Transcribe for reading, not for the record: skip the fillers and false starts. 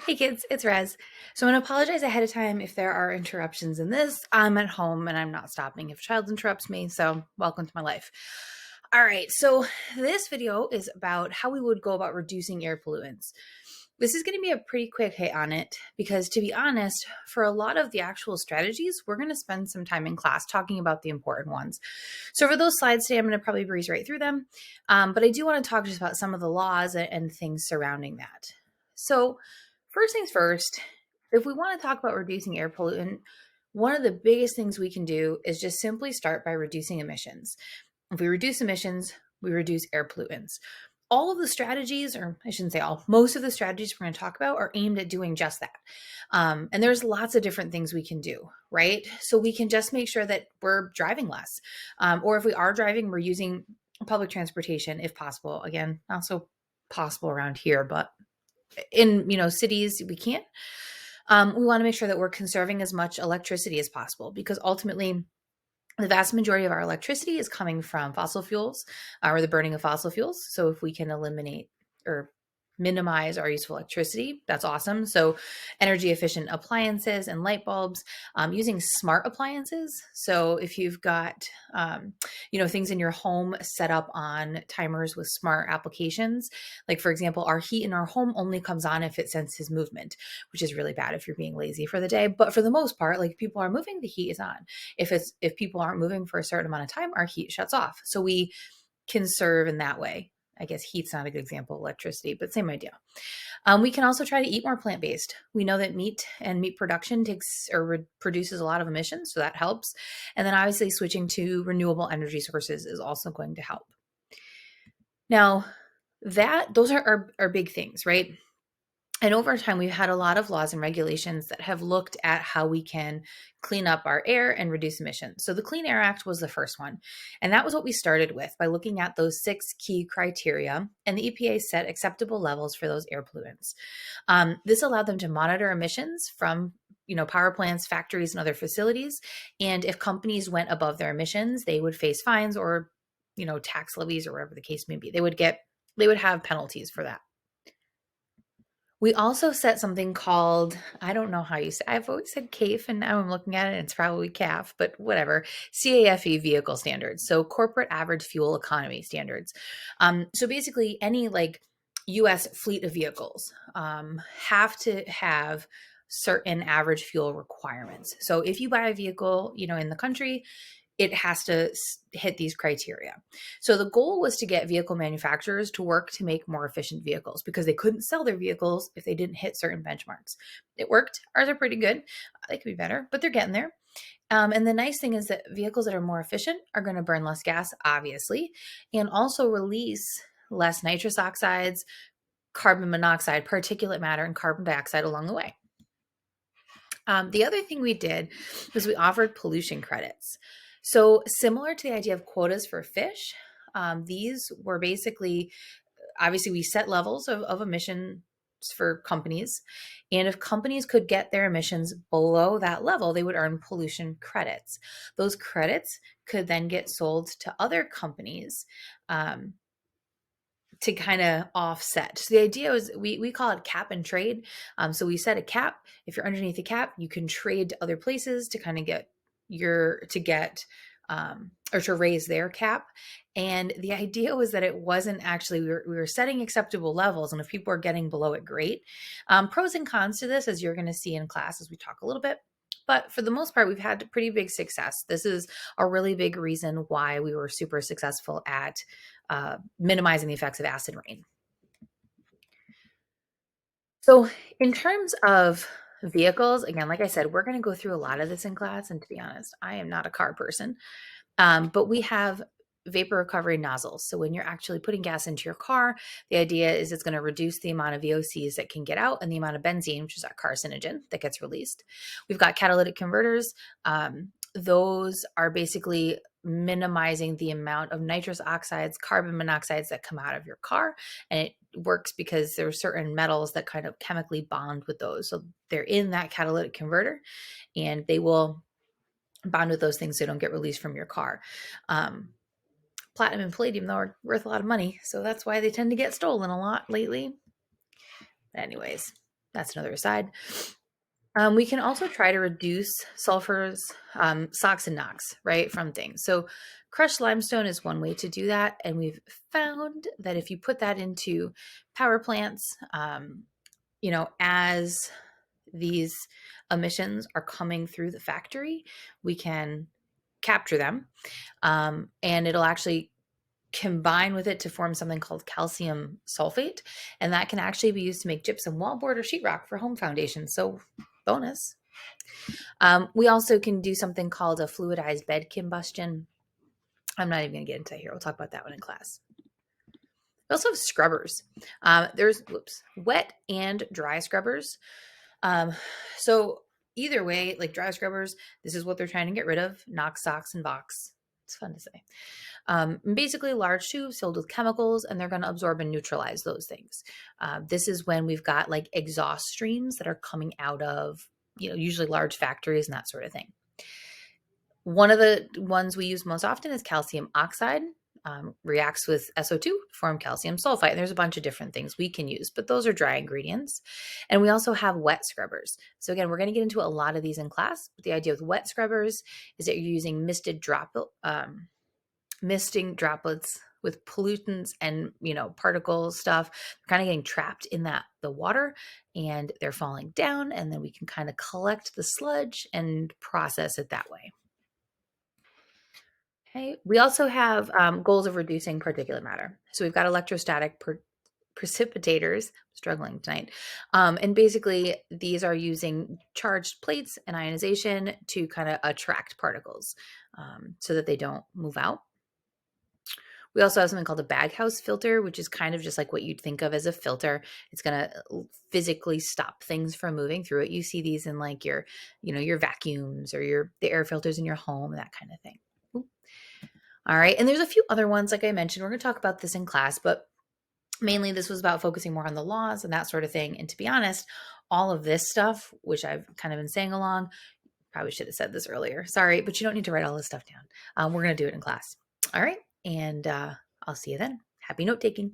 Hey kids, it's Rez. So I'm going to apologize ahead of time if there are interruptions in this. I'm at home and I'm not stopping if a child interrupts me, so welcome to my life. All right, so this video is about how we would go about reducing air pollutants. This is going to be a pretty quick hit on it because, to be honest, for a lot of the actual strategies, we're going to spend some time in class talking about the important ones. So for those slides today, I'm going to probably breeze right through them, but I do want to talk just about some of the laws and things surrounding that. So first things first, if we want to talk about reducing air pollutant, one of the biggest things we can do is just simply start by reducing emissions. If we reduce emissions, we reduce air pollutants. All of the strategies, or I shouldn't say all, most of the strategies we're going to talk about are aimed at doing just that. And there's lots of different things we can do, right? So we can just make sure that we're driving less. Or if we are driving, we're using public transportation if possible. Again, not so possible around here, but in cities we can't. We want to make sure that we're conserving as much electricity as possible because ultimately the vast majority of our electricity is coming from fossil fuels or the burning of fossil fuels. So if we can eliminate or minimize our use of electricity, that's awesome. So energy efficient appliances and light bulbs, using smart appliances. So if you've got, things in your home set up on timers with smart applications, like for example, our heat in our home only comes on if it senses movement, which is really bad if you're being lazy for the day. But for the most part, like if people are moving, the heat is on. If people aren't moving for a certain amount of time, our heat shuts off. So we conserve in that way. I guess heat's not a good example of electricity, but same idea. We can also try to eat more plant-based. We know that meat and meat production produces a lot of emissions, so that helps. And then obviously switching to renewable energy sources is also going to help. Now, those are our big things, right? And over time, we've had a lot of laws and regulations that have looked at how we can clean up our air and reduce emissions. So the Clean Air Act was the first one. And that was what we started with by looking at those 6 key criteria. And the EPA set acceptable levels for those air pollutants. This allowed them to monitor emissions from power plants, factories, and other facilities. And if companies went above their emissions, they would face fines or tax levies or whatever the case may be. They would have penalties for that. We also set something called, I don't know how you say, I've always said CAFE and now I'm looking at it and it's probably CAF, but whatever, CAFE vehicle standards. So corporate average fuel economy standards. So basically any US fleet of vehicles have to have certain average fuel requirements. So if you buy a vehicle, in the country, it has to hit these criteria. So the goal was to get vehicle manufacturers to work to make more efficient vehicles because they couldn't sell their vehicles if they didn't hit certain benchmarks. It worked. Ours are pretty good. They could be better, but they're getting there. And the nice thing is that vehicles that are more efficient are going to burn less gas, obviously, and also release less nitrous oxides, carbon monoxide, particulate matter, and carbon dioxide along the way. The other thing we did was we offered pollution credits. So similar to the idea of quotas for fish, these were basically, obviously we set levels of emissions for companies. And if companies could get their emissions below that level, they would earn pollution credits. Those credits could then get sold to other companies to kind of offset. So the idea is we call it cap and trade. So we set a cap. If you're underneath the cap, you can trade to other places to kind of get or to raise their cap. And the idea was that it wasn't actually, we were setting acceptable levels. And if people are getting below it, great. Pros and cons to this, as you're going to see in class as we talk a little bit. But for the most part, we've had pretty big success. This is a really big reason why we were super successful at minimizing the effects of acid rain. So in terms of vehicles, again, like I said, we're going to go through a lot of this in class. And to be honest, I am not a car person, but we have vapor recovery nozzles. So when you're actually putting gas into your car, the idea is it's going to reduce the amount of VOCs that can get out and the amount of benzene, which is that carcinogen that gets released. We've got catalytic converters. Those are basically minimizing the amount of nitrous oxides, carbon monoxides that come out of your car. And it works because there are certain metals that kind of chemically bond with those. So they're in that catalytic converter and they will bond with those things so they don't get released from your car. Platinum and palladium, though, are worth a lot of money. So that's why they tend to get stolen a lot lately. But anyways, That's another aside. We can also try to reduce sulfurs, SOx and NOx, right, from things. So crushed limestone is one way to do that. And we've found that if you put that into power plants, as these emissions are coming through the factory, we can capture them. And it'll actually combine with it to form something called calcium sulfate. And that can actually be used to make gypsum wallboard or sheetrock for home foundations. So bonus. We also can do something called a fluidized bed combustion. I'm not even going to get into it here. We'll talk about that one in class. We also have scrubbers. There's wet and dry scrubbers. So either way, like dry scrubbers, this is what they're trying to get rid of: NOx, SOx, and VOx. It's fun to say. Basically large tubes filled with chemicals, and they're going to absorb and neutralize those things. This is when we've got like exhaust streams that are coming out of, usually large factories and that sort of thing. One of the ones we use most often is calcium oxide. Reacts with SO2 to form calcium sulfite. And there's a bunch of different things we can use, but those are dry ingredients. And we also have wet scrubbers. So again, we're going to get into a lot of these in class, but the idea with wet scrubbers is that you're using misting droplets with pollutants and particle stuff. They're kind of getting trapped in the water, and they're falling down, and then we can kind of collect the sludge and process it that way. Okay. We also have goals of reducing particulate matter. So we've got electrostatic precipitators. Struggling tonight. And basically, these are using charged plates and ionization to kind of attract particles so that they don't move out. We also have something called a baghouse filter, which is kind of just like what you'd think of as a filter. It's going to physically stop things from moving through it. You see these in like your vacuums or the air filters in your home, that kind of thing. All right. And there's a few other ones, like I mentioned. We're going to talk about this in class, but mainly this was about focusing more on the laws and that sort of thing. And to be honest, all of this stuff, which I've kind of been saying along, probably should have said this earlier. Sorry, but you don't need to write all this stuff down. We're going to do it in class. All right. And I'll see you then. Happy note taking.